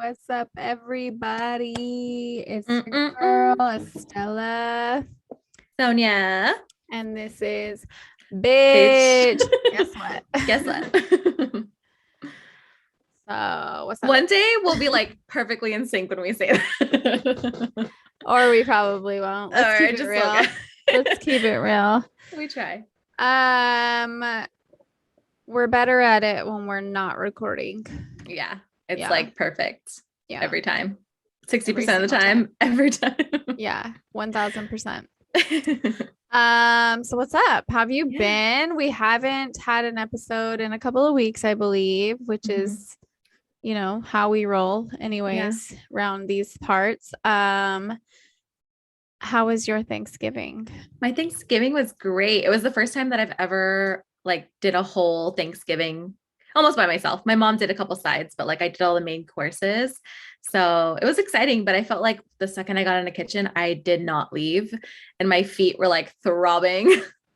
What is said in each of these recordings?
What's up, everybody? It's your Mm-mm-mm. girl, Estella, Sonia, and this is bitch. Bitch. Guess what? Guess what? So, what's up? One day we'll be like perfectly in sync when we say that. Or we probably won't. All Let's keep right, it just real. okay. Let's keep it real. We try. We're better at it when we're not recording. Yeah, it's Yeah. like perfect Yeah. every time. 60% Every of the single time, every time. Yeah, 1000%. So what's up? Have you been? We haven't had an episode in a couple of weeks, I believe, which is, how we roll anyways around these parts. How was your Thanksgiving? My Thanksgiving was great. It was the first time that I've ever like did a whole Thanksgiving almost by myself. My mom did a couple sides, but like I did all the main courses. So it was exciting, but I felt like the second I got in the kitchen, I did not leave and my feet were like throbbing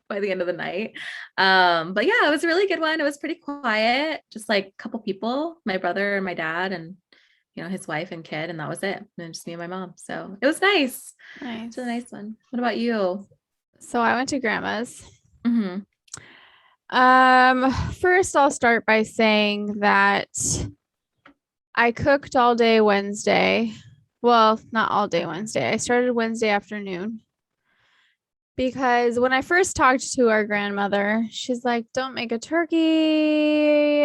by the end of the night. But yeah, it was a really good one. It was pretty quiet, just like a couple people, my brother and my dad and his wife and kid, and that was it. And just me and my mom. So it was nice. Nice. It's a nice one. What about you? So I went to grandma's. Mm-hmm. First I'll start by saying that I cooked all day Wednesday. Well, not all day Wednesday. I started Wednesday afternoon because when I first talked to our grandmother, she's like, "Don't make a turkey.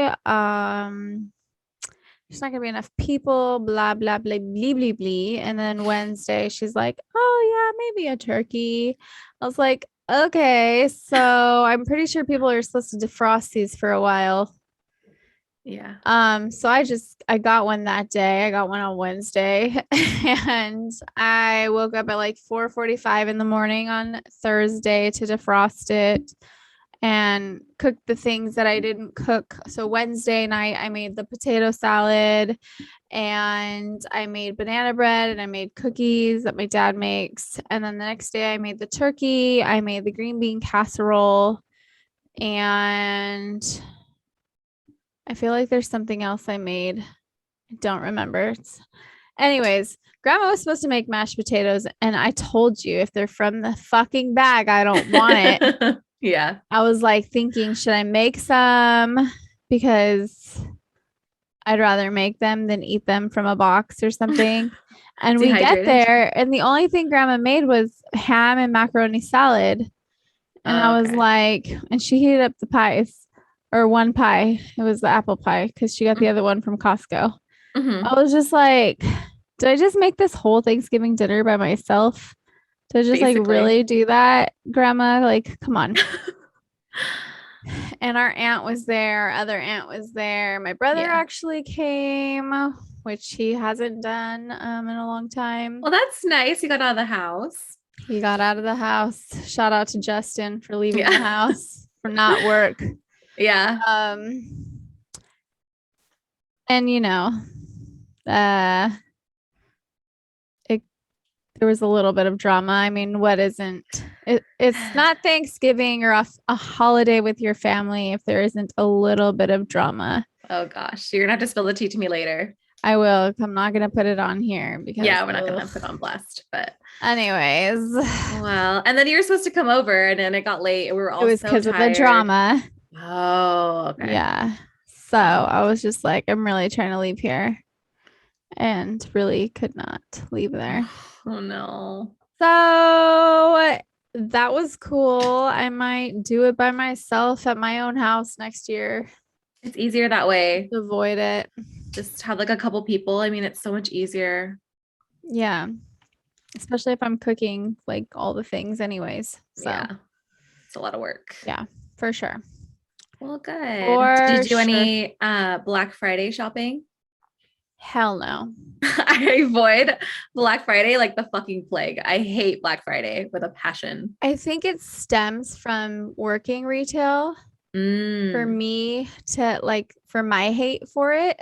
There's not gonna be enough people, blah blah blah blah blah blah." And then Wednesday, she's like, "Oh yeah, maybe a turkey." I was like, "Okay, so I'm pretty sure people are supposed to defrost these for a while." Yeah. So I got one that day. I got one on Wednesday and I woke up at like 4:45 in the morning on Thursday to defrost it and cook the things that I didn't cook. So Wednesday night I made the potato salad and I made banana bread and I made cookies that my dad makes. And then the next day I made the turkey, I made the green bean casserole, and I feel like there's something else I made. I don't remember. Anyways, grandma was supposed to make mashed potatoes, and I told you if they're from the fucking bag, I don't want it. Yeah. I was like thinking, should I make some? Because I'd rather make them than eat them from a box or something. And we get there, and the only thing grandma made was ham and macaroni salad. And I was like, and she heated up the pies. Or one pie. It was the apple pie because she got the other one from Costco. Mm-hmm. I was just like, did I just make this whole Thanksgiving dinner by myself? Did I just Basically. like really do that, grandma? Like, come on. And our aunt was there. Our other aunt was there. My brother actually came, which he hasn't done in a long time. Well, that's nice. He got out of the house. He got out of the house. Shout out to Justin for leaving the house for not work. Yeah. And there was a little bit of drama. I mean, what isn't it's not Thanksgiving or a holiday with your family if there isn't a little bit of drama. Oh gosh, you're gonna have to spill the tea to me later. I will. I'm not gonna put it on here because we're not gonna put on blast. But anyways, well, and then you were supposed to come over, and then it got late, and we were all. It was because of the drama. Oh, okay. Yeah. So I was just like, I'm really trying to leave here, and really could not leave there. Oh no. So that was cool. I might do it by myself at my own house next year. It's easier that way. Avoid it. Just have like a couple people. I mean, it's so much easier. Yeah. Especially if I'm cooking like all the things anyways. So yeah. It's a lot of work. Yeah, for sure. Well, good. Did you do any Black Friday shopping? Hell no. I avoid Black Friday like the fucking plague. I hate Black Friday with a passion. I think it stems from working retail for me to like for my hate for it.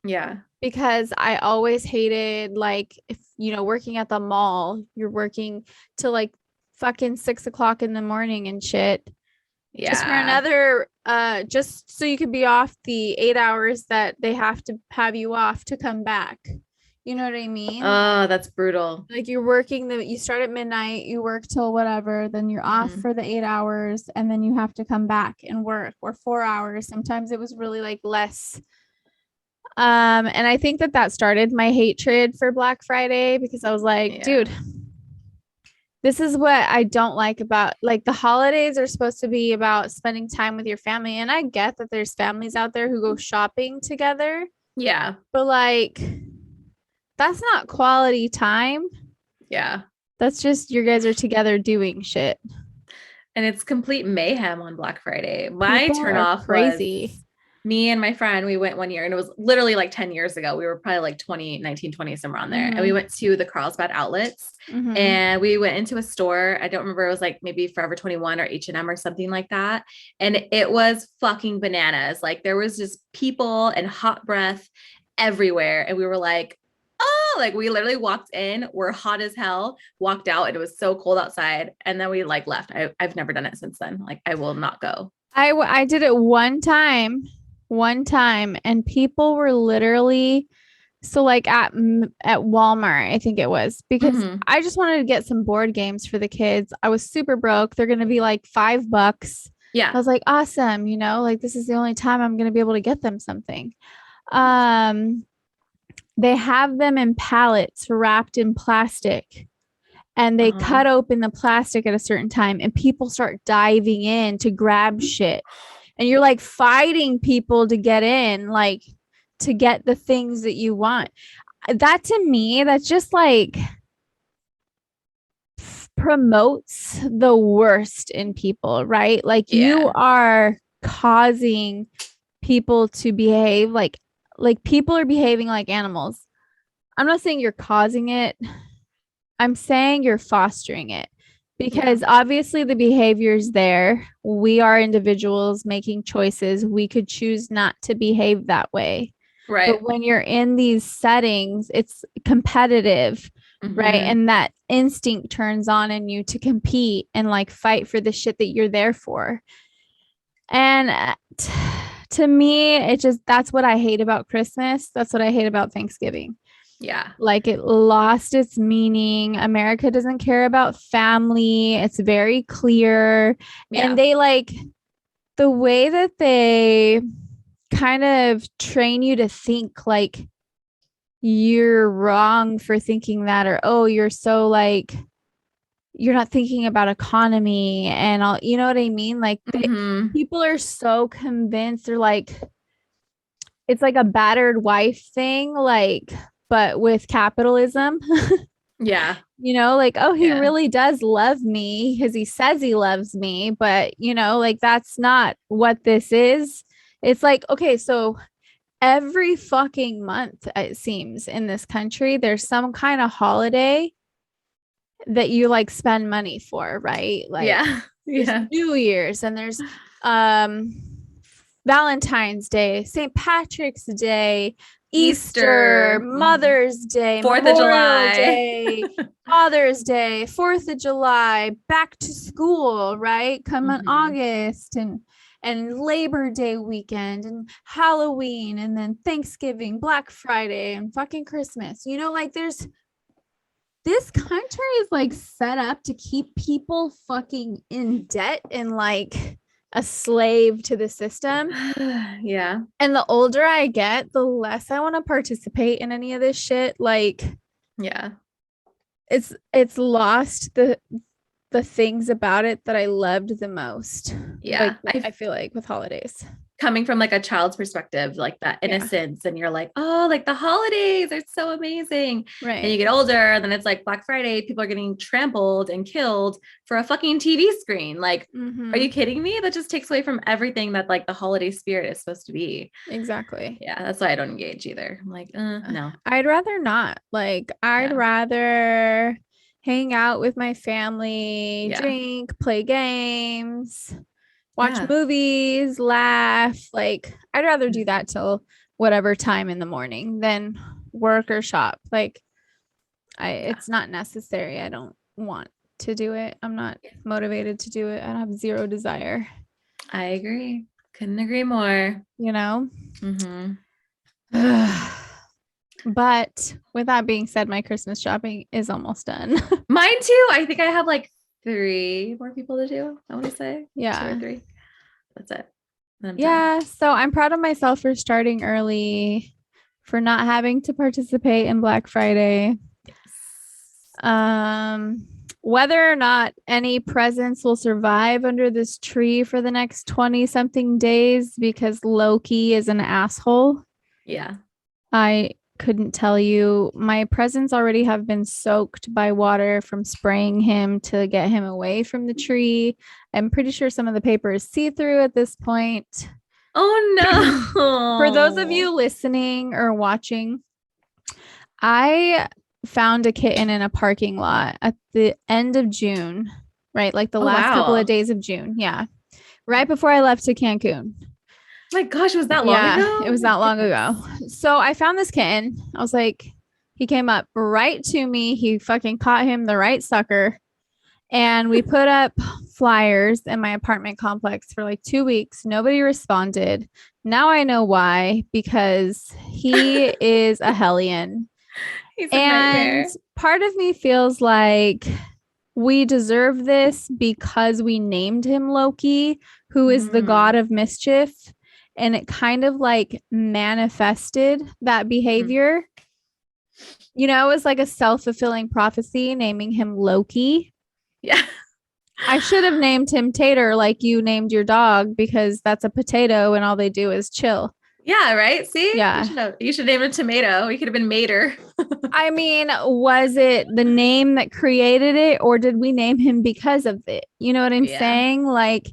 Yeah. Because I always hated like if working at the mall, you're working till like fucking 6:00 in the morning and shit. Yeah. Just for another just so you could be off the 8 hours that they have to have you off to come back. You know what I mean? Oh, that's brutal. Like you're working you start at midnight, you work till whatever, then you're off Hmm. for the 8 hours, and then you have to come back and work, or 4 hours. Sometimes it was really like less. And I think that that started my hatred for Black Friday, because I was like, dude, Yeah. this is what I don't like about, like, the holidays are supposed to be about spending time with your family. And I get that there's families out there who go shopping together, Yeah. but like, that's not quality time. Yeah. That's just you guys are together doing shit. And it's complete mayhem on Black Friday. My People are turnoff was crazy. me and my friend, we went one year and it was literally like 10 years ago. We were probably like 2019, 20, somewhere on there. And we Mm-hmm. went to the Carlsbad outlets Mm-hmm. and we went into a store. I don't remember. It was like maybe Forever 21 or H&M or something like that. And it was fucking bananas. Like there was just people and hot breath everywhere. And we were like, oh, like we literally walked in, we're hot as hell, walked out, and it was so cold outside. And then we like left. I've never done it since then. Like I will not go. I did it one time, and people were literally, so like at Walmart, I think it was, because Mm-hmm. I just wanted to get some board games for the kids. I was super broke. They're gonna be like $5. I Yeah. was like, awesome, like this is the only time I'm gonna be able to get them something. Um, they have them in pallets wrapped in plastic, and they Uh-huh. cut open the plastic at a certain time, and people start diving in to grab shit, and you're like fighting people to get in, like to get the things that you want. That to me, that's just like promotes the worst in people, right? Like you Yeah. are causing people to behave like people are behaving like animals. I'm not saying you're causing it. I'm saying you're fostering it, Yeah. because obviously the behavior is there. We are individuals making choices. We could choose not to behave that way. But Right. when you're in these settings, it's competitive, right? Hmm. And that instinct turns on in you to compete and like fight for the shit that you're there for. And to me, it just, that's what I hate about Christmas. That's what I hate about Thanksgiving. Yeah. Like it lost its meaning. America doesn't care about family. It's very clear. And Yeah. they like the way that they kind of train you to think like you're wrong for thinking that, or oh, you're so like you're not thinking about economy and all, you know what I mean? Like Hmm. people are so convinced. They're like, it's like a battered wife thing, like, but with capitalism. Yeah. Like, oh, he Yeah. really does love me because he says he loves me, but like that's not what this is. It's like, okay, so every fucking month, it seems, in this country, there's some kind of holiday that you like spend money for, right? Like Yeah. there's Yeah. New Year's, and there's um Valentine's Day, St. Patrick's Day, Easter, Easter, Mother's Day, 4th of Memorial July. Day, Father's Day, 4th of July, back to school, right? Come in Hmm. August, and Labor Day weekend, and Halloween, and then Thanksgiving, Black Friday, and fucking Christmas. Like there's this country is like set up to keep people fucking in debt and like a slave to the system. Yeah. And the older I get, the less I want to participate in any of this shit. Like Yeah. it's lost the things about it that I loved the most. Like Yeah. I I feel like with holidays. coming from like a child's perspective, like that Yeah. innocence, and you're like, oh, like the holidays are so amazing. And Right. you get older, and then it's like Black Friday, people are getting trampled and killed for a fucking TV screen. Like, are Mm-hmm. you kidding me? That just takes away from everything that like the holiday spirit is supposed to be. Exactly. Yeah, that's why I don't engage either. I'm like, no. I'd rather not. Like, I'd Yeah. rather hang out with my family, Yeah. drink, play games, watch Yeah. movies, laugh. Like, I'd rather do that till whatever time in the morning than work or shop. Like, Yeah. it's not necessary. I don't want to do it. I'm not motivated to do it. I have zero desire, I agree. Couldn't agree more. you know? Hmm. But with that being said, my Christmas shopping is almost done. Mine too. I think I have like 3 more people to do. I want to say 2 or 3. That's it. Then I'm done. Yeah. So I'm proud of myself for starting early, for not having to participate in Black Friday. Um, whether or not any presents will survive under this tree for the next 20 something days because Loki is an asshole. Yeah. I couldn't tell you. My presents already have been soaked by water from spraying him to get him away from the tree. I'm pretty sure some of the paper is see through at this point. Oh For those of no. you listening or watching, I found a kitten in a parking lot at the end of June, right? Like the Oh last couple of wow. days of June. Yeah. Right before I left to Cancun. My gosh, was that long Yeah, it ago? was My that long goodness. ago. So I found this kitten. I was like, he came up right to me. He fucking caught him the right sucker. And we put up flyers in my apartment complex for like 2 weeks. Nobody responded. Now I know why, because he is a hellion. He's a And nightmare. part of me feels like we deserve this because we named him Loki, who is the god Mm. of mischief. And it kind of like manifested that Mm. behavior. You know, it was like a self fulfilling prophecy naming him Loki. Yeah. I should have named him Tater like you named your dog because that's a potato and all they do is chill. Yeah, right. See, Yeah. you should name it tomato. He could have been Mater. I mean, was it the name that created it or did we name him because of it? You know what I'm Yeah. saying? Like,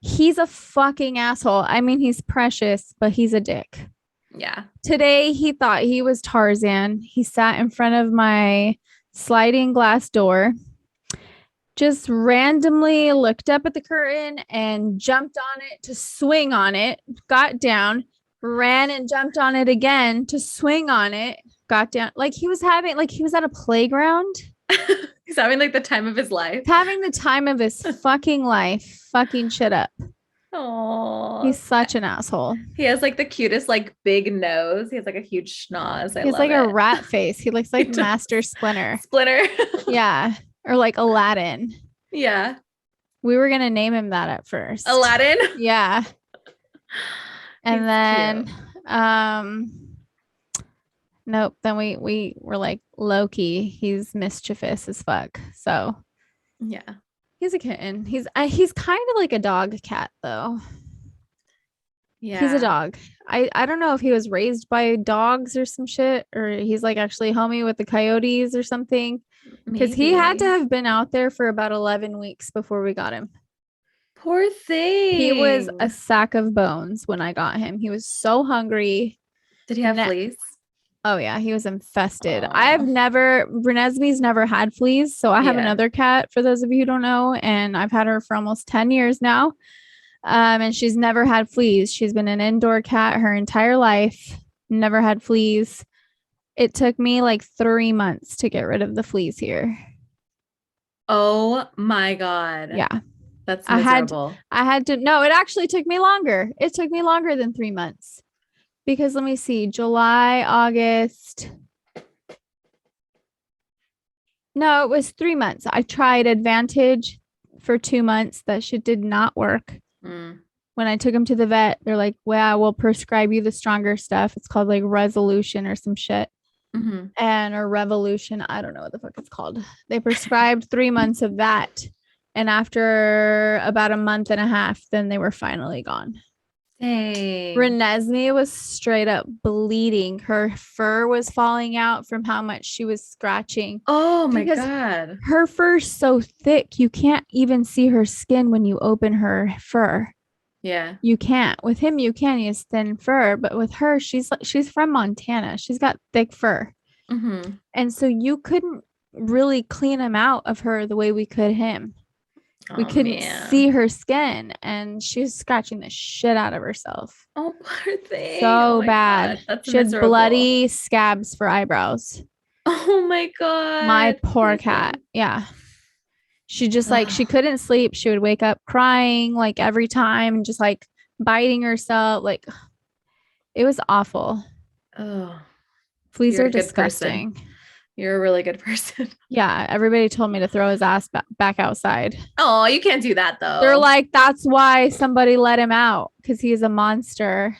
he's a fucking asshole. I mean, he's precious, but he's a dick. Yeah. Today, he thought he was Tarzan. He sat in front of my sliding glass door, just randomly looked up at the curtain and jumped on it to swing on it, got down, ran and jumped on it again to swing on it, got down. Like he was having, like he was at a playground, He's having like the time of his life. having the time of his fucking life, fucking shit up. Oh, He's such an asshole. he has like the cutest, like big nose. He has like a huge schnoz. I He's love like a it. rat face. He looks He like does. Master Splinter. Splinter. Yeah. Or like Aladdin. Yeah. We were going to name him that at first. Aladdin. Yeah. He's And then, cute. um, nope. Then we were like Loki. He's mischievous as fuck. So Yeah. he's a kitten. He's kind of like a dog cat though. He's a Yeah. dog. I don't know if he was raised by dogs or some shit, or he's like actually homie with the coyotes or something. Because he had to Maybe. have been out there for about 11 weeks before we got him. Poor He was a thing. sack of bones when I got him. He was so hungry. Did he have fleas? Oh yeah, he was infested. Oh, Renesmee's never had fleas, so I have yeah. another cat for those of you who don't know, and I've had her for almost 10 years now. And she's never had fleas. She's been an indoor cat her entire life, never had fleas. It took me like 3 months to get rid of the fleas here. Oh my God. Yeah. That's I had miserable. I had to no, it actually took me longer. It took me longer than 3 months. Because let me see, July, August. No, it was 3 months. I tried Advantage for 2 months. That shit did not work. Mm. When I took him to the vet, they're like, well, we'll prescribe you the stronger stuff. It's called like Resolution or some shit. Mm-hmm. And or Revolution. I don't know what the fuck it's called. They prescribed 3 months of that. And after about a month and a half, then they were finally gone. Dang. Renesmee was straight up bleeding. Her fur was falling out from how much she was scratching Oh my because God. her fur's so thick, you can't even see her skin when you open her fur. Yeah. You can't. With him, you can. He has thin fur, but with her, she's from Montana. She's got thick fur, Mm-hmm. and so you couldn't really clean him out of her the way we could him. We Oh couldn't see man. her skin, and she was scratching the shit out of herself. Oh, poor thing. Oh So my bad. God. That's She had miserable. bloody scabs for eyebrows. Oh my My God. poor Poor cat. thing. Yeah. She just like, she Ugh. couldn't sleep. She would wake up crying like every time and just like biting herself. Like it was awful. Oh. Fleas You're are a good person. disgusting. You're a really good person. Yeah, everybody told me to throw his ass back outside. Oh, you can't do that They're though. like, that's why somebody let him out because he's a monster.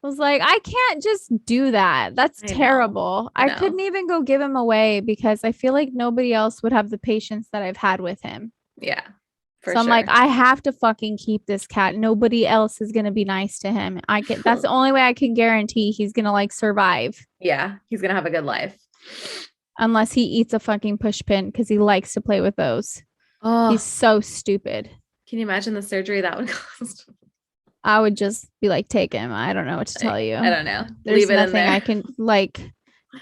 I was like, I can't just do that. That's I know. terrible. I I know. couldn't even go give him away because I feel like nobody else would have the patience that I've had with him. Yeah, for So I'm like, sure. I have to fucking keep this cat. Nobody else is gonna be nice to him. That's the only way I can guarantee he's gonna like survive. Yeah, he's gonna have a good life. Unless he eats a fucking push pin because he likes to play with those. He's Oh, so stupid. can you imagine the surgery that would cost? I would just be like, take him. I don't know what to tell I you. don't know. There's Leave it in nothing there. I can like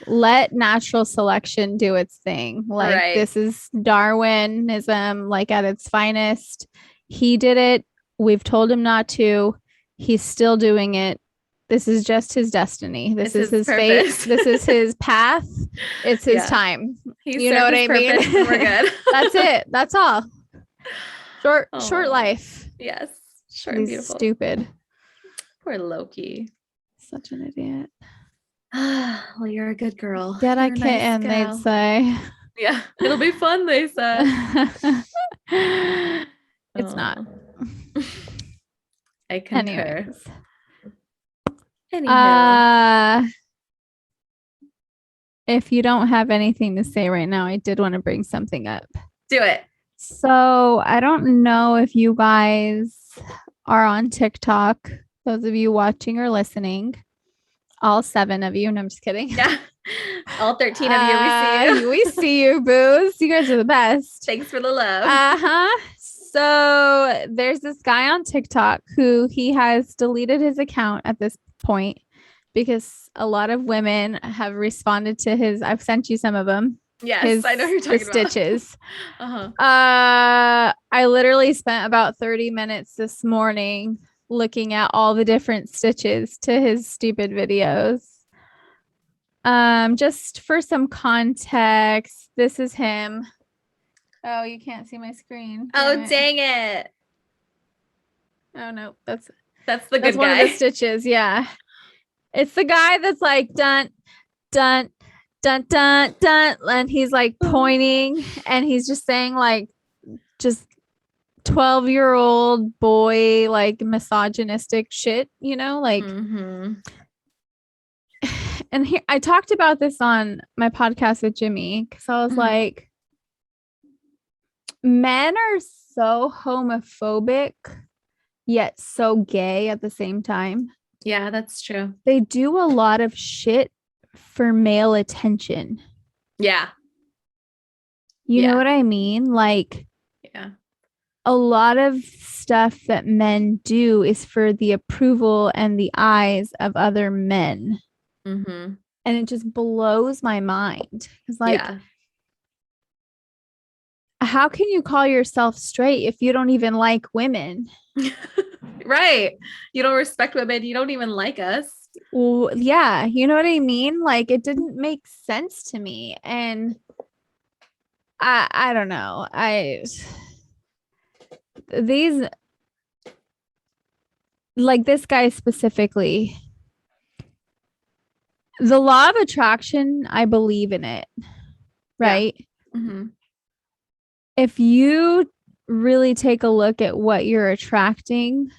let natural selection do its thing. Like Right. this is Darwinism like at its finest. He did it. We've told him not to. He's still doing it. This is just his destiny. This It's is his his fate. purpose. This is his path. It's his Yeah. time. He You know served what his I mean? purpose and we're good. That's it. That's all. Short Oh, life. yes. Short and He's beautiful. stupid. Poor Loki. Such an idiot. Well, you're a good girl. Get a You're a nice kitten, they'd gal. say. Yeah, it'll be fun, they said. It's not. Oh, I concur. Anyways. Anywho, If you don't have anything to say right now, I did want to bring something up. do it. So I don't know if you guys are on TikTok, those of you watching or listening, all 7 of you. No, I'm just kidding. Yeah. All 13 of you, we see you. We see you, boos. You guys are the best. Thanks for the love. Uh-huh. So there's this guy on TikTok who he has deleted his account at this point because a lot of women have responded to his. I've sent you some of them. Yes, I know who you're talking about. Stitches. Uh-huh. I literally spent about 30 minutes this morning looking at all the different stitches to his stupid videos. Just for some context, this is him. Oh, you can't see my screen. Oh, dang it. Oh no, that's the good one guy. of the stitches. Yeah, it's the guy that's like dun dun dun dun dun, and he's like pointing, and he's just saying like just 12-year-old boy like misogynistic shit, you know, like. Mm-hmm. And here I talked about this on my podcast with Jimmy because I was like, men are so homophobic yet so gay at the same time. Yeah, that's true. They do a lot of shit for male attention. Yeah. You know what I mean? Like, yeah, a lot of stuff that men do is for the approval and the eyes of other men. Mm-hmm. And it just blows my mind. It's like, how can you call yourself straight if you don't even like women? Right. You don't respect women. You don't even like us. Well, yeah. You know what I mean? Like, it didn't make sense to me. And I don't know. Like this guy specifically, the law of attraction, I believe in it. Right? Yeah. Mm-hmm. If you really take a look at what you're attracting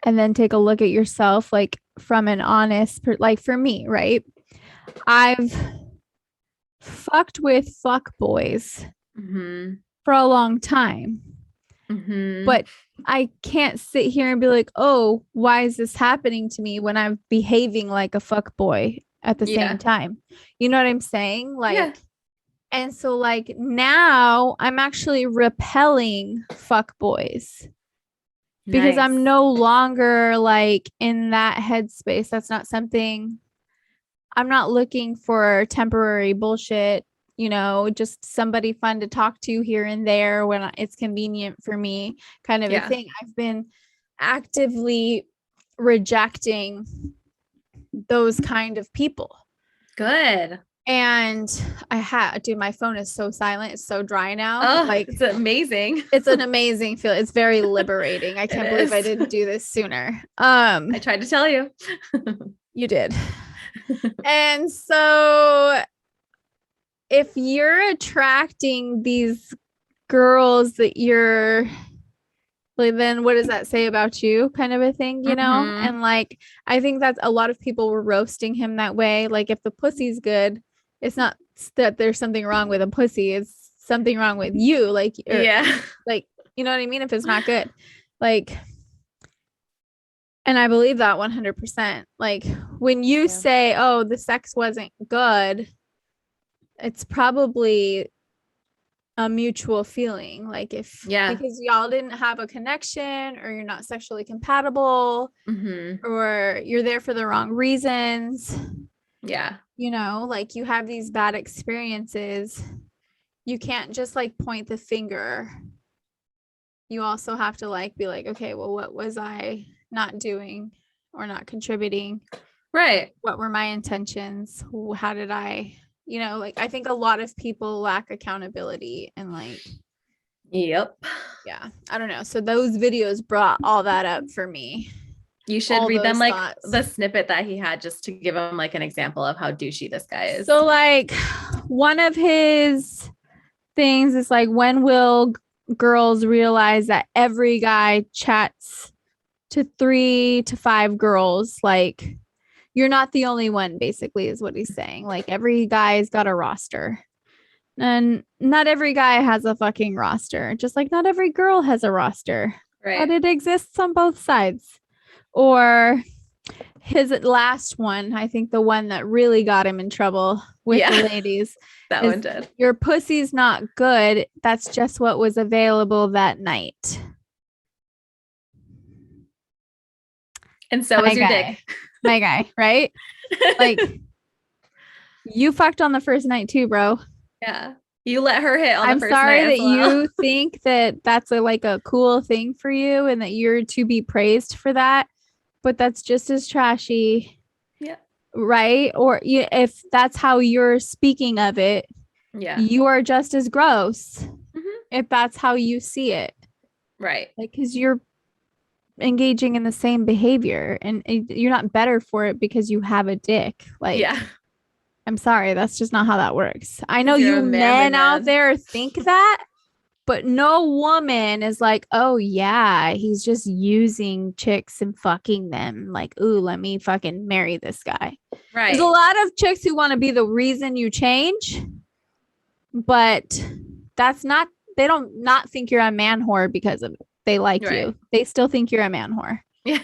and then take a look at yourself, like from an honest, like for me, right? I've fucked with fuck boys for a long time. But I can't sit here and be like, oh, why is this happening to me when I'm behaving like a fuck boy at the same time? You know what I'm saying? Like, and so like now I'm actually repelling fuck boys because I'm no longer like in that headspace. That's not something. I'm not looking for temporary bullshit, you know, just somebody fun to talk to here and there when it's convenient for me, kind of a thing. I've been actively rejecting those kind of people. Good. And dude, my phone is so silent. It's so dry now. Oh, like, it's amazing. It's an amazing feel. It's very liberating. I can't believe I didn't do this sooner. I tried to tell you. You did. And so if you're attracting these girls that you're like, then what does that say about you, kind of a thing, you know? Mm-hmm. And like, I think that's a lot of people were roasting him that way. Like, if the pussy's good, it's not that there's something wrong with a pussy, it's something wrong with you. Like, or Yeah. like, you know what I mean? If it's not good, like, and I believe that 100%. Like, when you Yeah. say, oh, the sex wasn't good, it's probably a mutual feeling. Like, if Yeah. because y'all didn't have a connection or you're not sexually compatible Mm-hmm. or you're there for the wrong reasons, Yeah. you know, like you have these bad experiences, you can't just like point the finger. You also have to like be like, okay, well, what was I not doing or not contributing? Right. What were my intentions? How did I, you know, like I think a lot of people lack accountability and like, Yep. yeah, I don't know. So those videos brought all that up for me. You should All read them those like thoughts. the snippet that he had just to give him like an example of how douchey this guy is. So like one of his things is like, when will girls realize that every guy chats to 3 to 5 girls? Like, you're not the only one, basically, is what he's saying. Like, every guy's got a roster. And not every guy has a fucking roster, just like not every girl has a roster, but Right. it exists on both sides. Or his last one, I think the one that really got him in trouble with the ladies, That one is did. your pussy's not good. That's just what was available that night. And so My was your guy. dick. My guy, right? Like, you fucked on the first night too, bro. Yeah. You let her hit on the I'm first night sorry as that well. you think that that's a like a cool thing for you and that you're to be praised for that, but that's just as trashy, Yeah. right? Or you, if that's how you're speaking of it, Yeah. you are just as gross Mm-hmm. if that's how you see it. Right. Like, because you're engaging in the same behavior and you're not better for it because you have a dick. Like, Yeah. I'm sorry, that's just not how that works. I know Because you're you a manly men out man. there think that, but no woman is like, oh yeah, he's just using chicks and fucking them. Like, ooh, let me fucking marry this guy. There's a Right. lot of chicks who want to be the reason you change, but that's not, they don't not think you're a man whore because of it. They like Right. you. They still think you're a man whore. Yeah.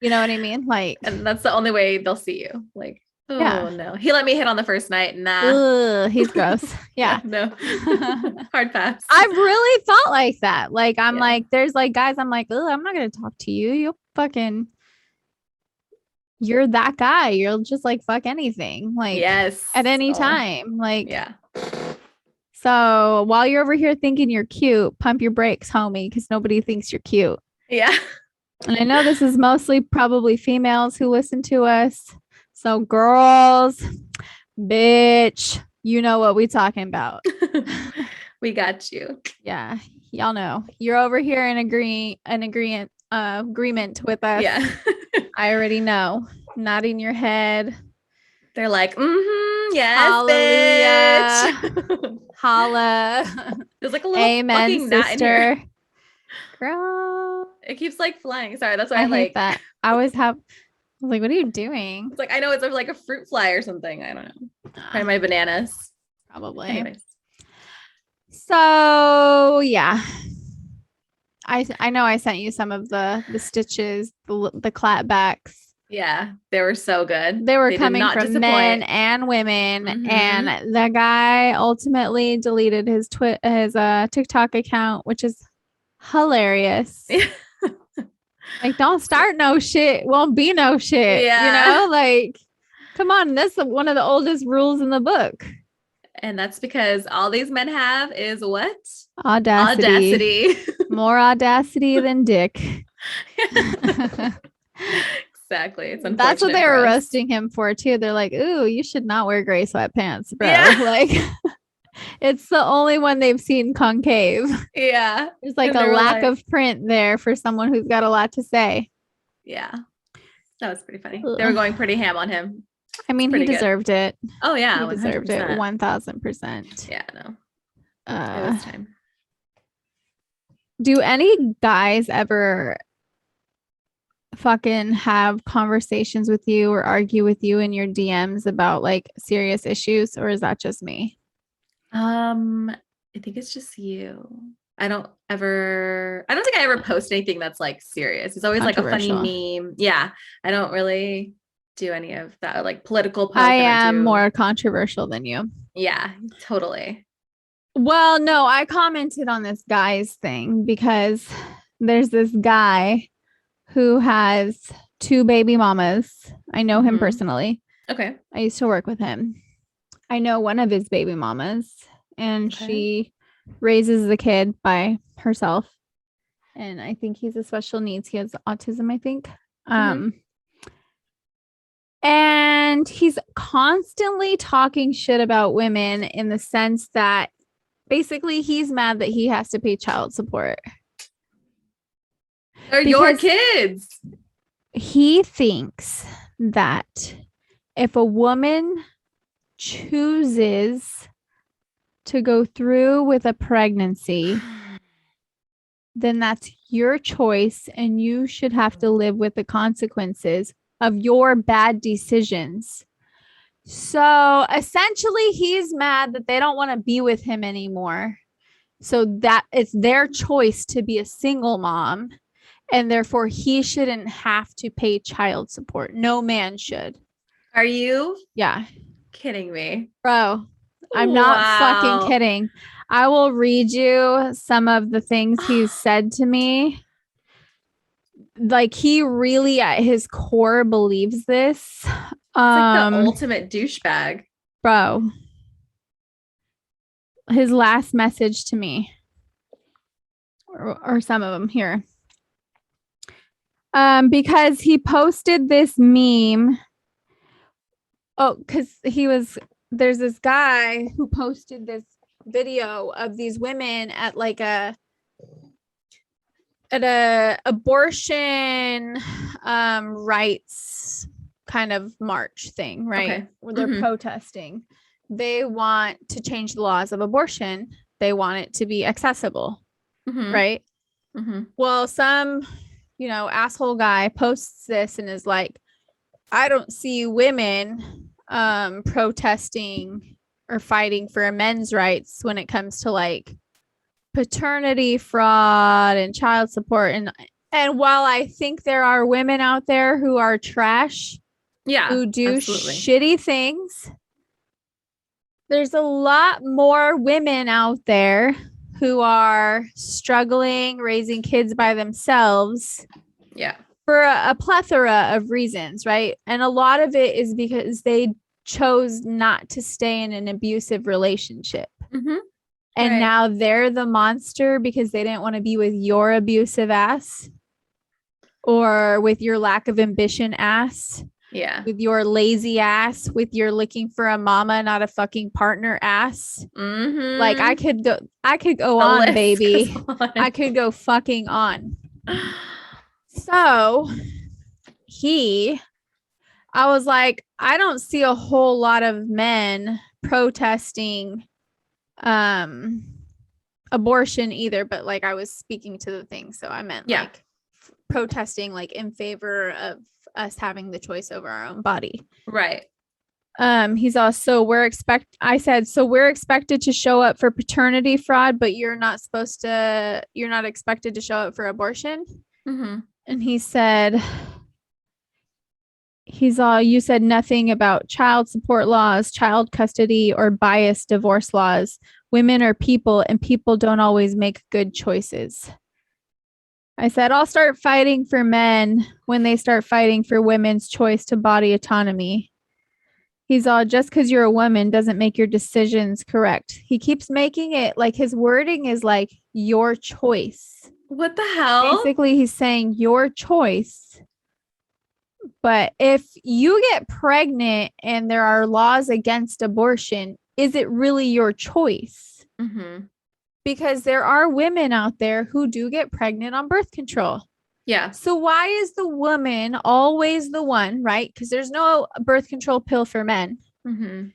You know what I mean? Like, And that's the only way they'll see you. Like, yeah. oh no. He let me hit on the first night. Nah. Ugh, he's gross. Yeah. Yeah. No. Hard pass. I've really thought like that. Like, I'm Yeah. like, there's like guys, I'm like, oh, I'm not going to talk to you. You'll fucking, you're that guy. You'll just like fuck anything, like Yes. at any Oh, time. Like, yeah. so while you're over here thinking you're cute, pump your brakes, homie, because nobody thinks you're cute. Yeah. And I know this is mostly probably females who listen to us. So, girls, bitch, you know what we talking about. We got you. Yeah, y'all know. You're over here in agreement with us. Yeah. I already know. Nodding your head. They're like, mm-hmm, yes, Hallelujah. bitch. Holla. There's like a little Amen, fucking gnat in here. sister. Girl. It keeps like flying. Sorry, that's why I I hate like. that. I always have, I was like, what are you doing? It's like I know it's like a fruit fly or something. I don't know. Probably my bananas. Probably. Anyways. So yeah. I know I sent you some of the stitches, the clapbacks. Yeah, they were so good. They were did coming not from disappoint. men and women, Mhm. and the guy ultimately deleted his TikTok account, which is hilarious. Like, don't start no shit, won't be no shit. Yeah. You know, like, come on, that's one of the oldest rules in the book. And that's because all these men have is what? Audacity. More audacity than dick. Exactly. It's unfortunate. That's what they for were us. roasting him for too. They're like, ooh, you should not wear gray sweatpants, bro. Yeah. Like, it's the only one they've seen concave. Yeah. There's like And a they were lack like- of print there for someone who's got a lot to say. Yeah. That was pretty funny. Ugh. They were going pretty ham on him. I It's mean, he pretty good. deserved it. Oh He yeah, deserved it 100%. 1000%. Yeah, no, it Uh, was time. do any guys ever fucking have conversations with you or argue with you in your DMs about like serious issues, or is that just me? I think it's just you. I don't think I ever post anything that's like serious. It's always like a funny Controversial. meme. Yeah. I don't really do any of that, like political I posts. I don't am do, more controversial than you. yeah, totally. Well, no, I commented on this guy's thing because there's this guy who has two baby mamas. I know him Hmm. personally. Okay. I used to work with him. I know one of his baby mamas, and Okay. she raises the kid by herself. And I think he's a special needs. He has autism, I think. Hmm. Um, and he's constantly talking shit about women in the sense that basically he's mad that he has to pay child support They're your because kids. he thinks that if a woman chooses to go through with a pregnancy, then that's your choice and you should have to live with the consequences of your bad decisions. So essentially, he's mad that they don't want to be with him anymore. So that it's their choice to be a single mom. And therefore, he shouldn't have to pay child support. No man should. Are you Yeah. kidding me? Bro, I'm not fucking Wow. kidding. I will read you some of the things he's said to me. Like, he really, at his core, believes this. It's like the Um, ultimate douchebag. bro, his last message to me, or some of them here. Because he posted this meme. Oh, because there's this guy who posted this video of these women at like a abortion rights kind of march thing, right? Okay. Where they're Hmm. protesting. They want to change the laws of abortion. They want it to be accessible, Hmm. right? Hmm. Well, some, asshole guy posts this and is like, I don't see women protesting or fighting for men's rights when it comes to like paternity fraud and child support. And while I think there are women out there who are trash, Yeah, who do absolutely. shitty things, there's a lot more women out there who are struggling raising kids by themselves Yeah. for a plethora of reasons, right? And a lot of it is because they chose not to stay in an abusive relationship. Hmm. And Right. now they're the monster because they didn't want to be with your abusive ass or with your lack of ambition ass, Yeah. with your lazy ass, with your looking for a mama, not a fucking partner ass. Like Hmm. I could go The on, list goes baby. I on. could go fucking on. So he I was like, I don't see a whole lot of men protesting um abortion either, but like I was speaking to the thing, so I meant Yeah. like protesting like in favor of us having the choice over our own body. Right. He's also I said, so we're expected to show up for paternity fraud, but you're not expected to show up for abortion. Hmm. And he said, you said nothing about child support laws, child custody, or biased divorce laws. Women are people, and people don't always make good choices. I said, I'll start fighting for men when they start fighting for women's choice to body autonomy. He's all, just because you're a woman doesn't make your decisions correct. He keeps making it like his wording is like your choice. What the hell? Basically, he's saying your choice. But if you get pregnant and there are laws against abortion, is it really your choice? Hmm. Because there are women out there who do get pregnant on birth control. Yeah. So why is the woman always the one, right? Because there's no birth control pill for men. Mm-hmm.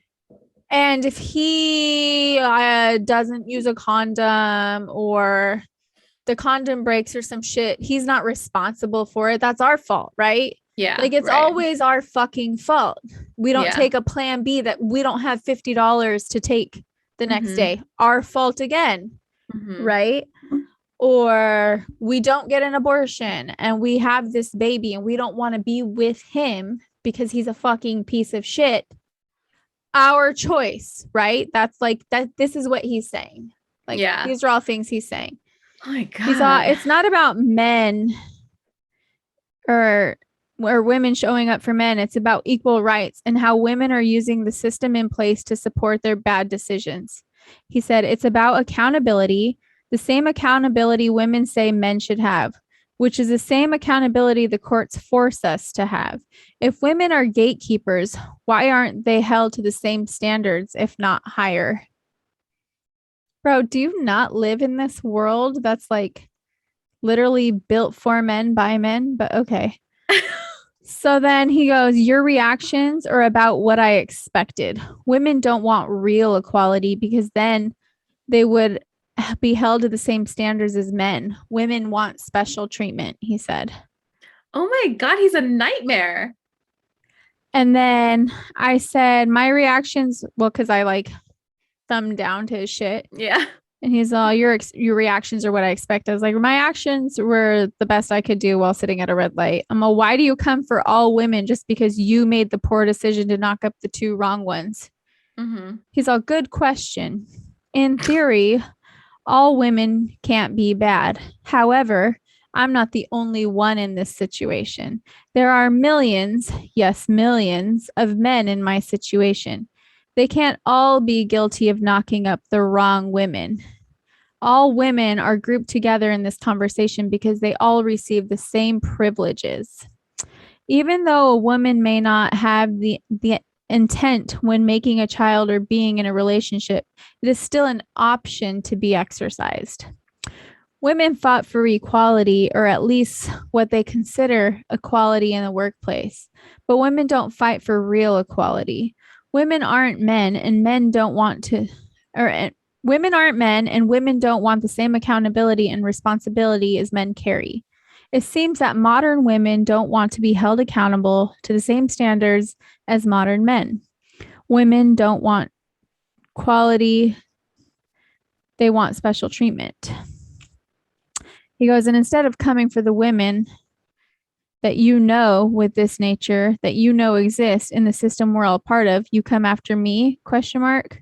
And if he doesn't use a condom or the condom breaks or some shit, he's not responsible for it. That's our fault, right? Yeah. Like it's Right. always our fucking fault. We don't Yeah. take a plan B that we don't have $50 to take the next Mm-hmm. day. Our fault again, Mm-hmm. right? Or we don't get an abortion and we have this baby and we don't want to be with him because he's a fucking piece of shit. Our choice, right? That's like that. This is what he's saying. Like Yeah. these are all things he's saying. Oh my He's all, God. it's not about men or women showing up for men. It's about equal rights and how women are using the system in place to support their bad decisions. He said it's about accountability, the same accountability women say men should have, which is the same accountability the courts force us to have. If women are gatekeepers, why aren't they held to the same standards, if not higher? Bro, do you not live in this world that's like literally built for men by men? But okay. So then he goes, your reactions are about what I expected. Women don't want real equality because then they would be held to the same standards as men. Women want special treatment, he said. Oh my God, he's a nightmare. And then I said, my reactions, well, because I like thumbed down to his shit. Yeah. And he's all, your reactions are what I expect. I was like, my actions were the best I could do while sitting at a red light. I'm all, why do you come for all women just because you made the poor decision to knock up the two wrong ones? Mm-hmm. He's all, good question. In theory, all women can't be bad. However, I'm not the only one in this situation. There are millions, yes, millions of men in my situation. They can't all be guilty of knocking up the wrong women. All women are grouped together in this conversation because they all receive the same privileges. Even though a woman may not have the intent when making a child or being in a relationship, it is still an option to be exercised. Women fought for equality, or at least what they consider equality in the workplace. But women don't fight for real equality. Women aren't men, and men don't want to, or women aren't men, and women don't want the same accountability and responsibility as men carry. It seems that modern women don't want to be held accountable to the same standards as modern men. Women don't want quality, they want special treatment. He goes, and instead of coming for the women that you know with this nature, that you know exist in the system we're all part of, you come after me, question mark.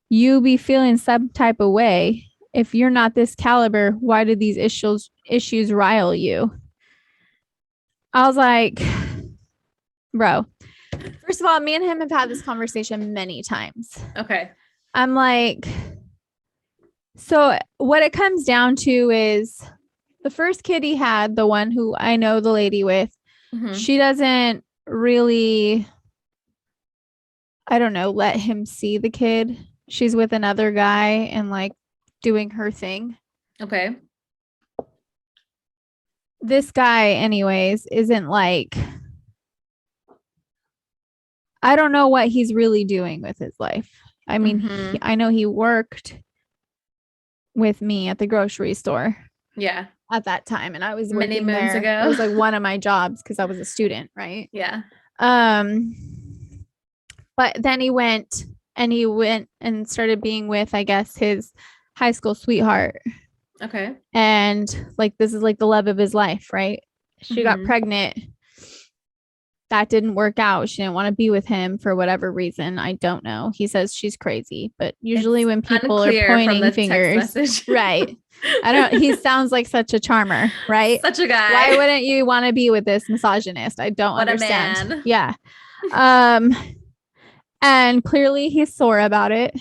You be feeling some type of way. If you're not this caliber, why do these issues rile you? I was like, bro, first of all, me and him have had this conversation many times. Okay. I'm like, so what it comes down to is the first kid he had, the one who I know the lady with, she doesn't really, I don't know, let him see the kid. She's with another guy and like doing her thing. Okay. This guy, anyways, isn't like, I don't know what he's really doing with his life. I mean, I know he worked with me at the grocery store. Yeah. At that time, and I was many working moons there. ago. It was like one of my jobs because I was a student, right? Yeah. But then he went and started being with, I guess, his high school sweetheart. Okay. And like this is like the love of his life, right? She got pregnant. That didn't work out. She didn't want to be with him for whatever reason. I don't know. He says she's crazy, but usually when people are pointing fingers, right? I don't know. He sounds like such a charmer, right? Such a guy. Why wouldn't you want to be with this misogynist? I don't understand. A man. Yeah. And clearly he's sore about it.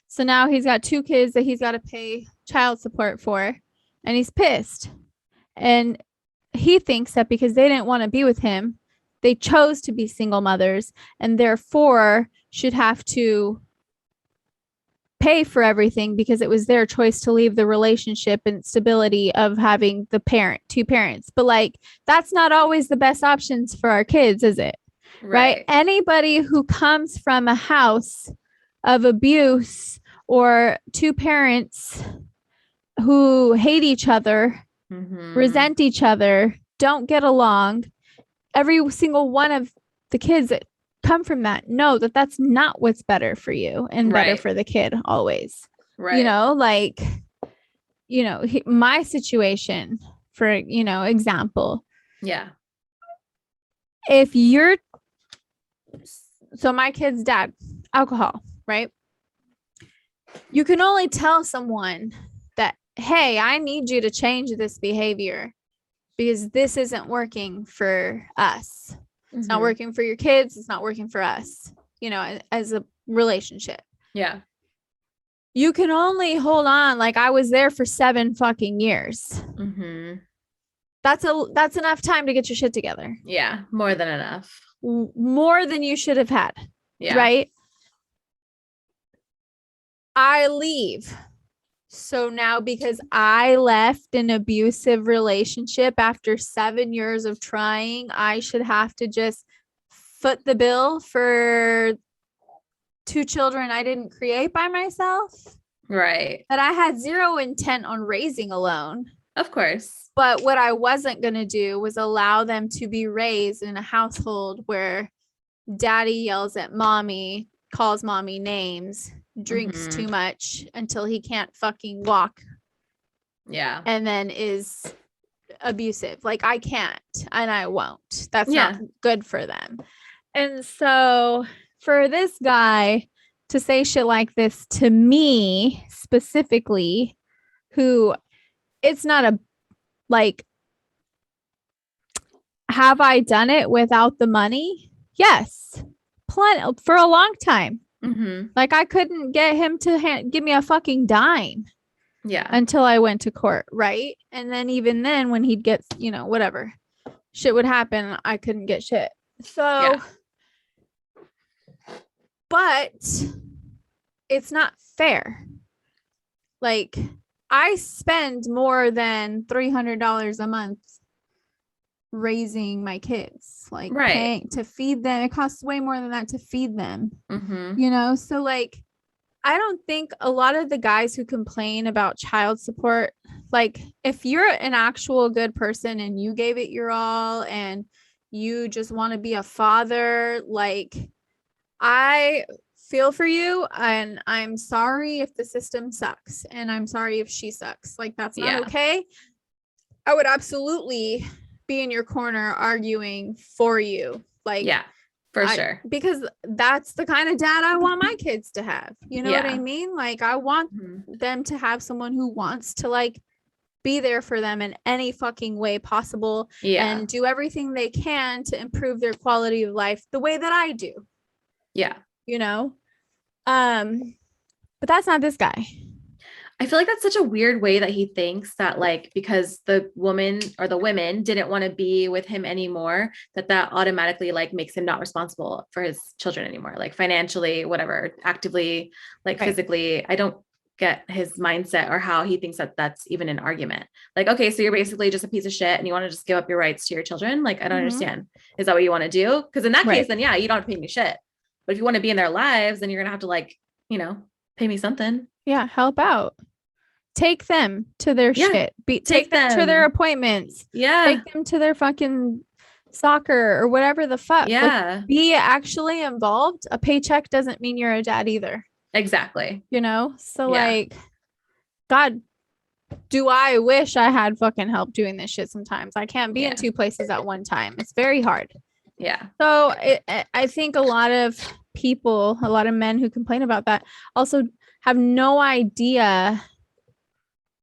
So now he's got two kids that he's got to pay child support for, and he's pissed. And he thinks that because they didn't want to be with him, they chose to be single mothers and therefore should have to pay for everything because it was their choice to leave the relationship and stability of having two parents. But like, that's not always the best options for our kids, is it? Right? Right. Anybody who comes from a house of abuse or two parents who hate each other, resent each other, don't get along, every single one of the kids that come from that know that that's not what's better for you and better for the kid always. Right. Like, my situation, for example, Yeah. if you're so my kid's dad, alcohol, right? You can only tell someone that, hey, I need you to change this behavior because this isn't working for us. It's not working for your kids. It's not working for us, as a relationship. Yeah. You can only hold on. Like, I was there for 7 fucking years. That's enough time to get your shit together. Yeah. More than enough. More than you should have had. Yeah. Right? I leave. So now, because I left an abusive relationship after 7 years of trying, I should have to just foot the bill for 2 children I didn't create by myself. Right. That I had zero intent on raising alone. Of course. But what I wasn't going to do was allow them to be raised in a household where daddy yells at mommy, calls mommy names, drinks too much until he can't fucking walk. Yeah. And then is abusive. Like, I can't and I won't. That's not good for them. And so for this guy to say shit like this to me specifically, who it's not a like, have I done it without the money? Yes. Plenty for a long time. Like, I couldn't get him to give me a fucking dime. Yeah. Until I went to court. Right. And then even then, when he'd get, whatever shit would happen, I couldn't get shit. So, but it's not fair. Like, I spend more than $300 a month raising my kids, like paying to feed them. It costs way more than that to feed them, so like, I don't think a lot of the guys who complain about child support, like, if you're an actual good person and you gave it your all and you just want to be a father, like, I feel for you and I'm sorry if the system sucks and I'm sorry if she sucks. Like, that's not okay. I would absolutely be in your corner arguing for you. Like, for sure. Because that's the kind of dad I want my kids to have. You know what I mean? Like, I want them to have someone who wants to, like, be there for them in any fucking way possible and do everything they can to improve their quality of life the way that I do. Yeah. But that's not this guy. I feel like that's such a weird way that he thinks that, like, because the woman or the women didn't want to be with him anymore, that automatically, like, makes him not responsible for his children anymore, like financially, whatever, actively, like physically. I don't get his mindset or how he thinks that that's even an argument. Like, okay, so you're basically just a piece of shit and you want to just give up your rights to your children. Like, I don't understand. Is that what you want to do? Because in that case, then you don't have to pay me shit. But if you want to be in their lives, then you're going to have to, like, pay me something. Yeah. Help out. Take them to their shit. Take them to their appointments. Yeah. Take them to their fucking soccer or whatever the fuck. Yeah. Like, be actually involved. A paycheck doesn't mean you're a dad either. Exactly. So like, God, do I wish I had fucking help doing this shit sometimes. I can't be in 2 places at one time. It's very hard. Yeah. So I think a lot of people, a lot of men who complain about that also have no idea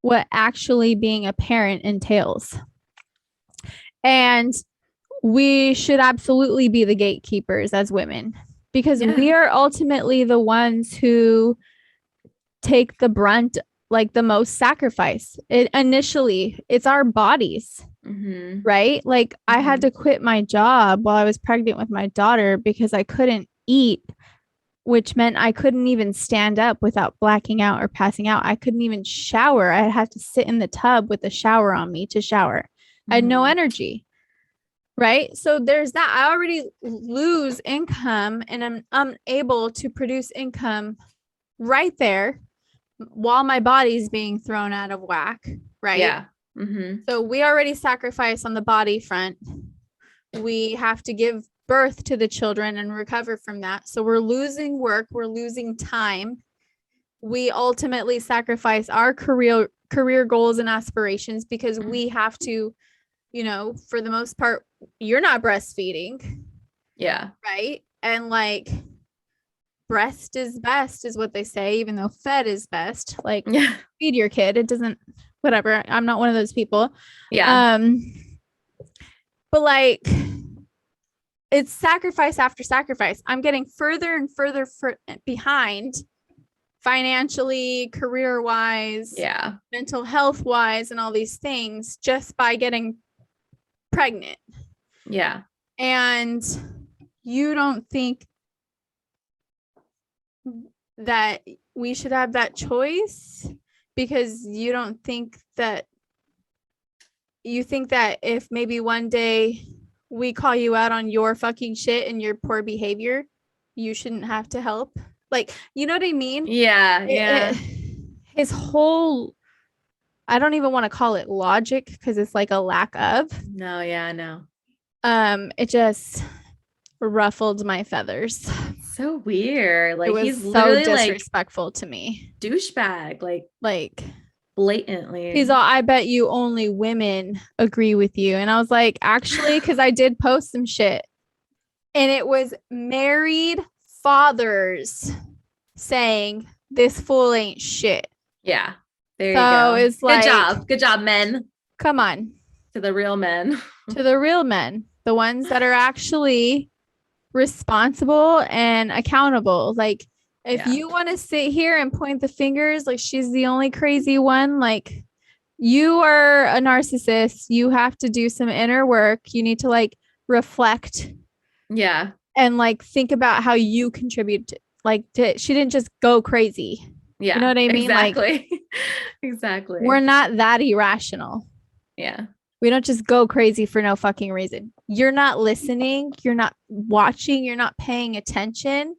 what actually being a parent entails. And we should absolutely be the gatekeepers as women, because we are ultimately the ones who take the brunt, like the most sacrifice. Initially, it's our bodies, right? Like, I had to quit my job while I was pregnant with my daughter because I couldn't eat which meant I couldn't even stand up without blacking out or passing out. I couldn't even shower. I'd have to sit in the tub with the shower on me to shower. I had no energy. Right. So there's that. I already lose income and I'm unable to produce income right there while my body's being thrown out of whack. Right. Yeah. So we already sacrifice on the body front. We have to give birth to the children and recover from that. So we're losing work. We're losing time. We ultimately sacrifice our career goals and aspirations because we have to, you know, for the most part, you're not breastfeeding. Yeah. Right. And like breast is best is what they say, even though fed is best. Like feed your kid. It doesn't, whatever. I'm not one of those people. Yeah. But like it's sacrifice after sacrifice. I'm getting further and further behind financially, career wise, mental health wise, and all these things just by getting pregnant. Yeah. And you don't think that we should have that choice because you don't think that you think that if maybe one day we call you out on your fucking shit and your poor behavior, you shouldn't have to help. Like, you know what I mean? Yeah. His whole, I don't even want to call it logic because it's like a lack of. No, yeah, no. It just ruffled my feathers. So weird. Like, it was he's so literally disrespectful to me. Douchebag. Like blatantly. He's all, I bet you only women agree with you. And I was like, actually, because I did post some shit. And it was married fathers saying this fool ain't shit. Yeah. There you go. It's like, good job, men. Come on. To the real men. To the real men. The ones that are actually responsible and accountable. Like, if you want to sit here and point the fingers like she's the only crazy one, like, you are a narcissist. You have to do some inner work. You need to like reflect. Yeah. And like think about how you contribute she didn't just go crazy. Yeah. You know what I mean? Exactly. Like, exactly. We're not that irrational. Yeah. We don't just go crazy for no fucking reason. You're not listening. You're not watching. You're not paying attention.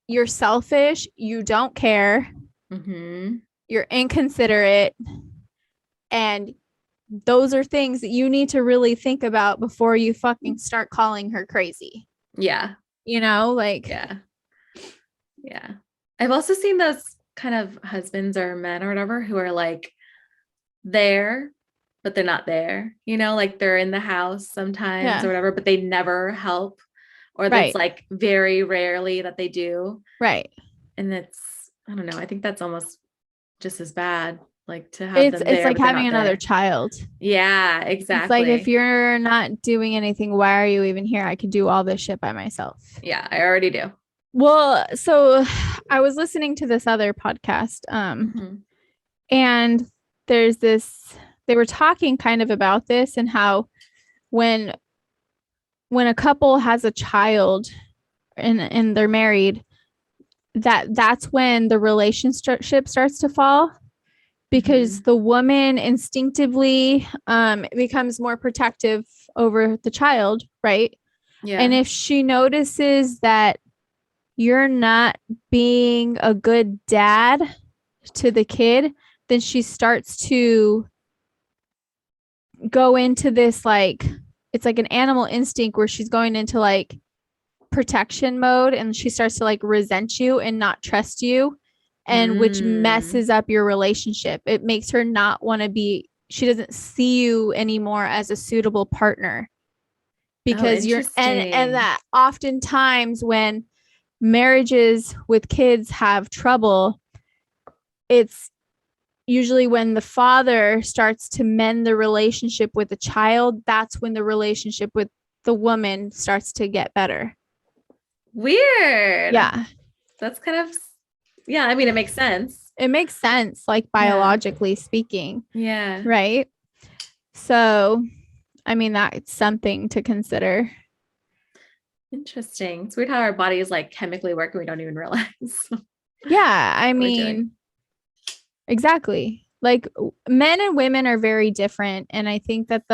You're selfish. You don't care. You're inconsiderate. And those are things that you need to really think about before you fucking start calling her crazy. Yeah. You know, like. Yeah. Yeah. I've also seen those kind of husbands or men or whatever who are like there, but they're not there, you know, like they're in the house sometimes or whatever, but they never help, or that's like very rarely that they do. Right. And it's, I don't know, I think that's almost just as bad, like to have them there. It's like having another child. Yeah, exactly. It's like, if you're not doing anything, why are you even here? I could do all this shit by myself. Yeah, I already do. Well, so I was listening to this other podcast, and there's this, they were talking kind of about this and how when a couple has a child and they're married, that's when the relationship starts to fall, because the woman instinctively becomes more protective over the child, right? Yeah. And if she notices that you're not being a good dad to the kid, then she starts to go into this, like, it's like an animal instinct where she's going into like protection mode, and she starts to like resent you and not trust you, and which messes up your relationship. It makes her not want to be, she doesn't see you anymore as a suitable partner, because you're, and that oftentimes when marriages with kids have trouble, it's usually when the father starts to mend the relationship with the child, that's when the relationship with the woman starts to get better. Weird. Yeah. That's kind of, yeah, I mean, it makes sense. It makes sense, like biologically speaking. Yeah. Right. So, I mean, that's something to consider. Interesting. It's weird how our bodies like chemically work and we don't even realize what Yeah, I we're doing. mean, exactly. Like men and women are very different, and I think that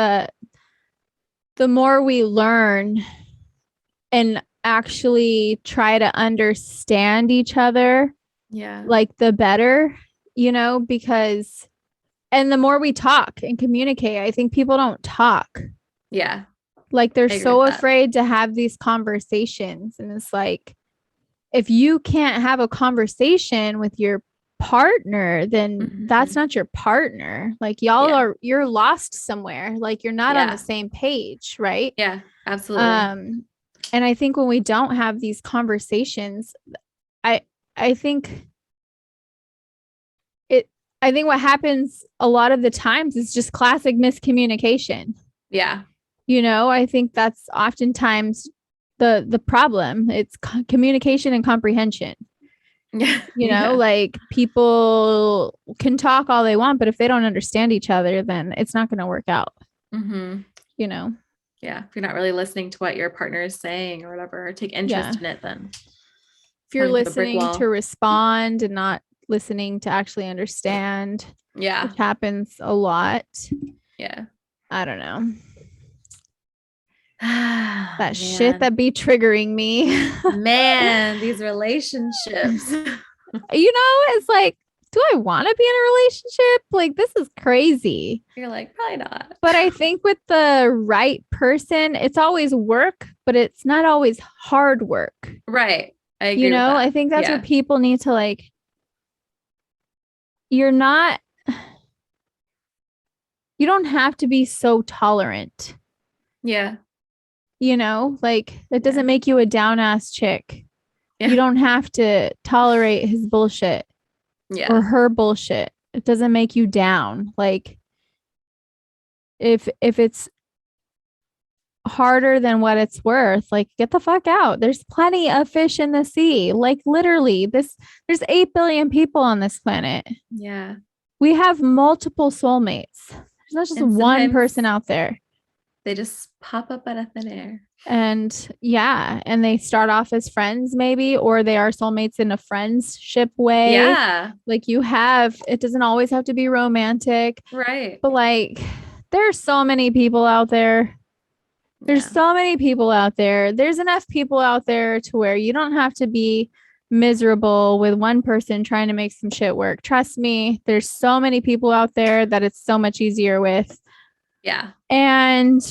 the more we learn and actually try to understand each other, Yeah. like the better, because and the more we talk and communicate, I think people don't talk. Yeah. Like they're I agree so with that. afraid to have these conversations. And it's like, if you can't have a conversation with your partner, then that's Mhm. not your partner. Like Yeah. you're lost somewhere. Like you're not on the Yeah. same page, right? Yeah. Absolutely. Um, and I think when we don't have these conversations, I I think it I think what happens a lot of the times is just classic miscommunication. Yeah. I think that's oftentimes the problem. It's communication and comprehension. Yeah. Yeah. Like people can talk all they want, but if they don't understand each other, then it's not going to work out, Hmm. you know? Yeah. If you're not really listening to what your partner is saying or whatever, or take Yeah. interest in it, then If you're running through a brick listening to wall. respond and not listening to actually understand, which Yeah. happens a lot, Yeah. I don't know. Ah, That shit man. that be triggering me. Man, these relationships. It's like, do I want to be in a relationship? Like, this is crazy. You're like, probably not. But I think with the right person, it's always work, but it's not always hard work. Right. I agree with I that. think that's where Yeah. people need to like, you're not, you don't have to be so tolerant, Yeah. like that Yeah. doesn't make you a down ass chick. You Yeah. don't have to tolerate his bullshit or Yeah. her bullshit. It doesn't make you down. Like if it's harder than what it's worth, like get the fuck out. There's plenty of fish in the sea. Like literally, there's 8 billion people on this planet. Yeah. We have multiple soulmates. There's not just And one sometimes person out there. they just pop up out of thin air. And yeah, and they start off as friends maybe, or they are soulmates in a friendship way. Yeah. Like it doesn't always have to be romantic, Right. but like there's so many people out there. There's Yeah. so many people out there. There's enough people out there to where you don't have to be miserable with one person trying to make some shit work. Trust me, there's so many people out there that it's so much easier with. Yeah. And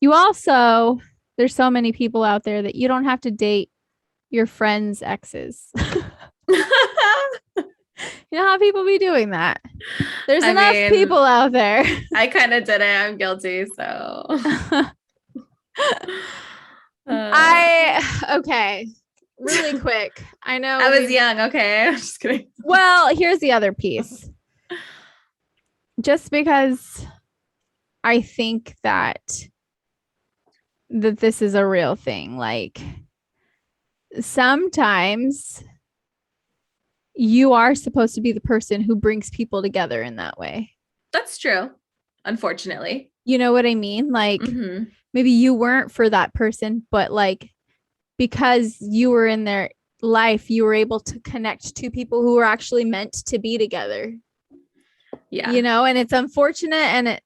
you also, there's so many people out there that you don't have to date your friends' exes. You know how people be doing that? There's I enough mean, people out there. I kind of did it. I'm guilty. So, uh, Okay, really quick. I know I was we've, young. Okay. I'm just kidding. well, here's the other piece. Just because I think that this is a real thing, like sometimes you are supposed to be the person who brings people together in that way. That's true. Unfortunately. You know what I mean? Like Hmm. maybe you weren't for that person, but like because you were in their life, you were able to connect to people who were actually meant to be together. Yeah. And it's unfortunate, and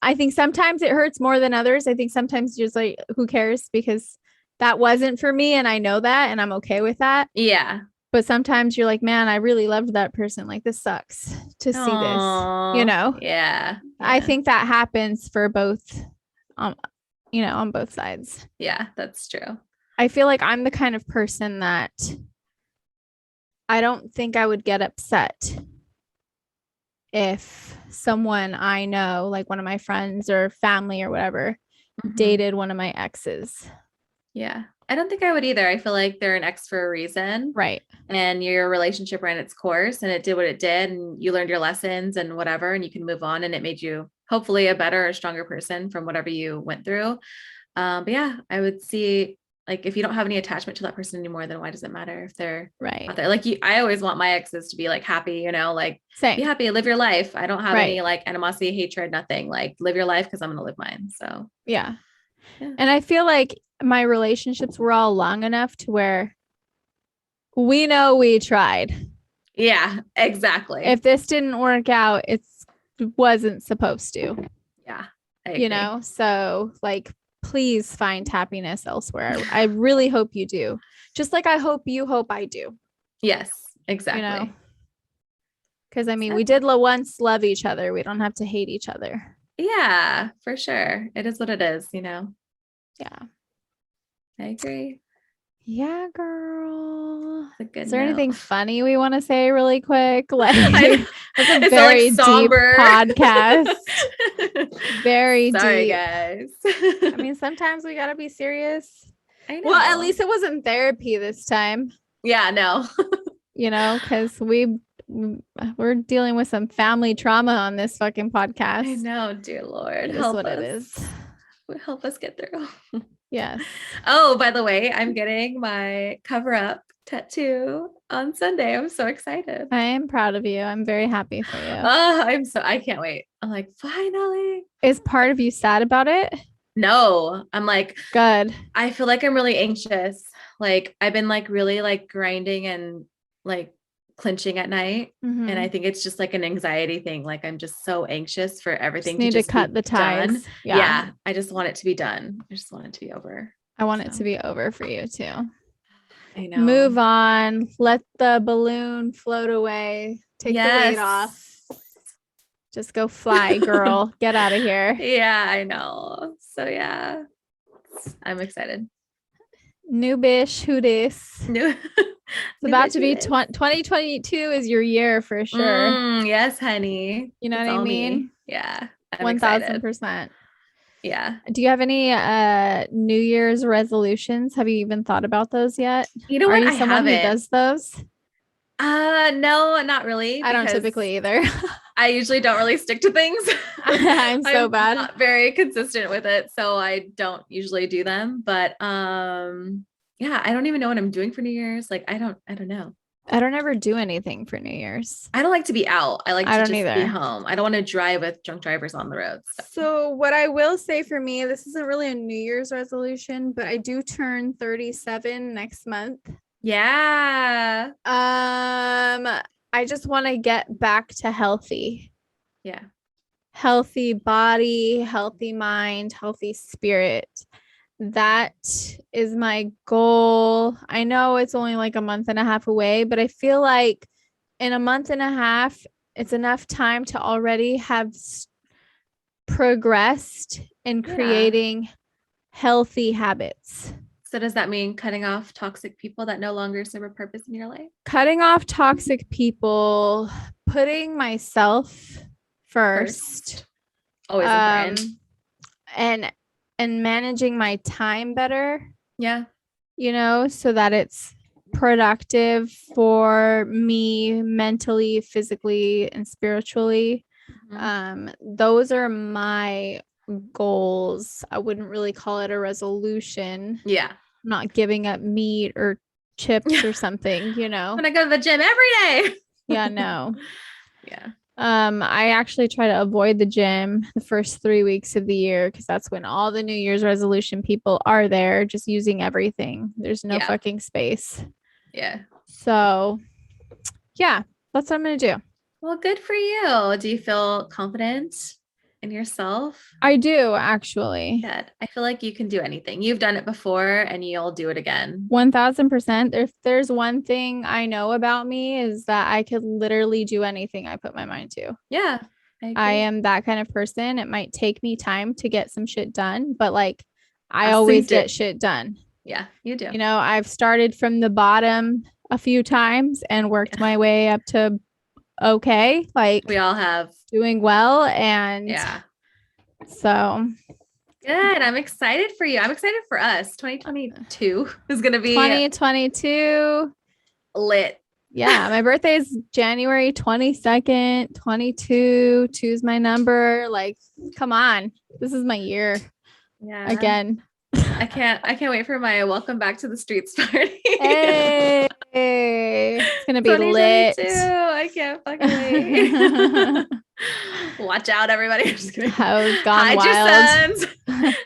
I think sometimes it hurts more than others. I think sometimes you're just like, who cares? Because that wasn't for me, and I know that, and I'm okay with that. Yeah. But sometimes you're like, man, I really loved that person. Like, this sucks to see this, Oh, yeah. I Yeah. think that happens for both, um, on both sides. Yeah. That's true. I feel like I'm the kind of person that I don't think I would get upset if someone I know, like one of my friends or family or whatever, Hmm. dated one of my exes. Yeah. I don't think I would either. I feel like they're an ex for a reason Right. and your relationship ran its course and it did what it did and you learned your lessons and whatever and you can move on and it made you hopefully a better or stronger person from whatever you went through. But yeah, I would see like if you don't have any attachment to that person anymore, then why does it matter if they're Right. out there? Like I always want my exes to be like happy, like be Same. happy, live your life. I don't have Right. any like animosity, hatred, nothing. Like live your life because I'm gonna live mine. So Yeah. yeah. And I feel like my relationships were all long enough to where we know we tried. Yeah, exactly. If this didn't work out, it wasn't supposed to. Yeah, I agree. So like, please find happiness elsewhere. I really hope you do. Just like I hope you hope I do. Yes, exactly. Because I mean, we did once love each other. We don't have to hate each other. Yeah, for sure. It is what it is, Yeah. I agree. Yeah, girl. It's a good Is there note. anything funny we want to say really quick? Like, it's a very very somber deep podcast. Very Sorry, deep. guys. I mean, sometimes we gotta be serious. I know. Well, at least it wasn't therapy this time. Yeah, no. Because we're dealing with some family trauma on this fucking podcast. I know, dear Lord. It is what it is. Help us get through. Yes. Oh, by the way, I'm getting my cover up tattoo on Sunday. I'm so excited. I am proud of you. I'm very happy for you. I can't wait. I'm like, finally. Is part of you sad about it? No, I'm like, good. I feel like I'm really anxious. Like I've been like really like grinding and like clenching at night. Mm-hmm. And I think it's just like an anxiety thing. Like I'm just so anxious for everything to cut the ties. Done. Yeah. I just want it to be done. I just want it to be over. I want it to be over for you too. I know. Move on. Let the balloon float away. Take the weight off. Just go fly, girl. Get out of here. Yeah, I know. So yeah, I'm excited. New bish, who dis? New. It's about to be 2022 is your year for sure. Yes, honey. You know what I mean? Me. Yeah. 1000%. Yeah. Do you have any New Year's resolutions? Have you even thought about those yet? You know what? Are you someone who does those? No, not really. I don't typically either. I usually don't really stick to things. I'm so bad. Not very consistent with it, so I don't usually do them. But yeah, I don't even know what I'm doing for New Year's. Like I don't know. I don't ever do anything for New Year's. I don't like to be out. I like to just be home. I don't want to drive with drunk drivers on the road. So what I will say for me, this isn't really a New Year's resolution, but I do turn 37 next month. Yeah. I just want to get back to healthy. Yeah. Healthy body, healthy mind, healthy spirit. That is my goal. I know it's only like a month and a half away, but I feel like in a month and a half, it's enough time to already have progressed in creating healthy habits. So does that mean cutting off toxic people that no longer serve a purpose in your life? Cutting off toxic people, putting myself first. Always important. And managing my time better. Yeah. So that it's productive for me mentally, physically, and spiritually. Mm-hmm. Those are my goals. I wouldn't really call it a resolution. Yeah. I'm not giving up meat or chips or something, I'm gonna go to the gym every day. Yeah, no. Yeah. I actually try to avoid the gym the first 3 weeks of the year because that's when all the New Year's resolution people are there just using everything. There's no fucking space. Yeah. So yeah, that's what I'm gonna do. Well, good for you. Do you feel confident in yourself? I do, actually. Good. I feel like you can do anything. You've done it before and you'll do it again. 1000%. If there's one thing I know about me is that I could literally do anything I put my mind to. Yeah. I am that kind of person. It might take me time to get some shit done, but like I always get shit done. Yeah, you do. I've started from the bottom a few times and worked my way up to okay. Like we all have. Doing well. And so good. I'm excited for you. I'm excited for us. 2022 is going to be 2022 lit. Yeah. My birthday is January 22nd, 22. Choose my number. Like, come on. This is my year. Yeah. Again. I can't wait for my welcome back to the streets party. Hey, it's gonna be lit. I can't fucking wait. Watch out, everybody. I'm just kidding. I was gone Hide wild. your sons.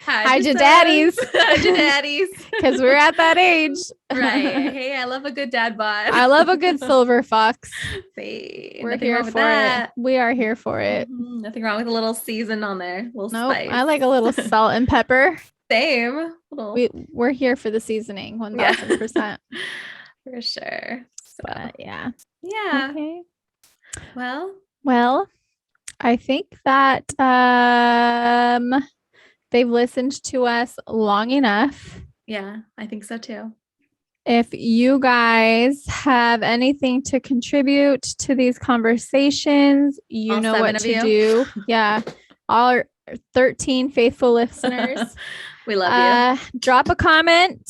Hide your daddies. Hide your daddies. Because we're at that age. Right. Hey, I love a good dad bod. I love a good silver fox. See, We're nothing here wrong with for that. it. We are here for it. Nothing wrong with a little season on there. A little Nope. spice. I like a little salt and pepper. Same. We're here for the seasoning, 1000%. For sure. So, But yeah. yeah. Okay. Well, I think that they've listened to us long enough. yeah, I think so too. If you guys have anything to contribute to these conversations, you All know what to you. do. Yeah. All our 13 faithful listeners. We love you. Drop a comment.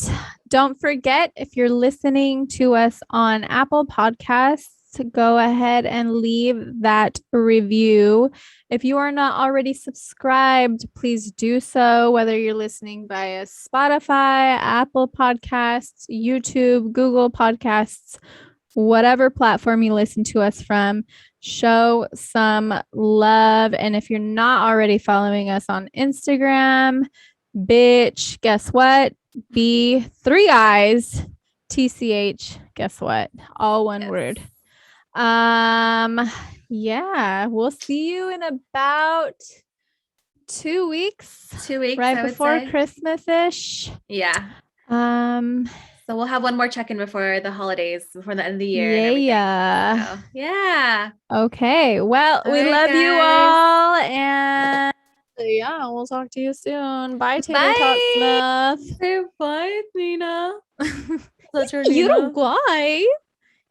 Don't forget, if you're listening to us on Apple Podcasts, to go ahead and leave that review. If you are not already subscribed, please do so, whether you're listening via Spotify, Apple Podcasts, YouTube, Google Podcasts, whatever platform you listen to us from. Show some love. And if you're not already following us on Instagram, bitch, guess what? Be 3 eyes, TCH, guess what? All one word. Yeah, we'll see you in about 2 weeks. 2 weeks, right before Christmas-ish. Yeah. So we'll have one more check-in before the holidays, before the end of the year. Yeah. So, yeah. Okay. Well, we love you all, and yeah, we'll talk to you soon. Bye, Tater Tot Smith. Say bye, Nina. That's your little guy.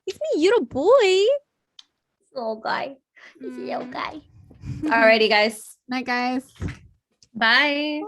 He's me little boy. Little guy. He's a little guy. Alrighty, guys. Night, guys. Bye.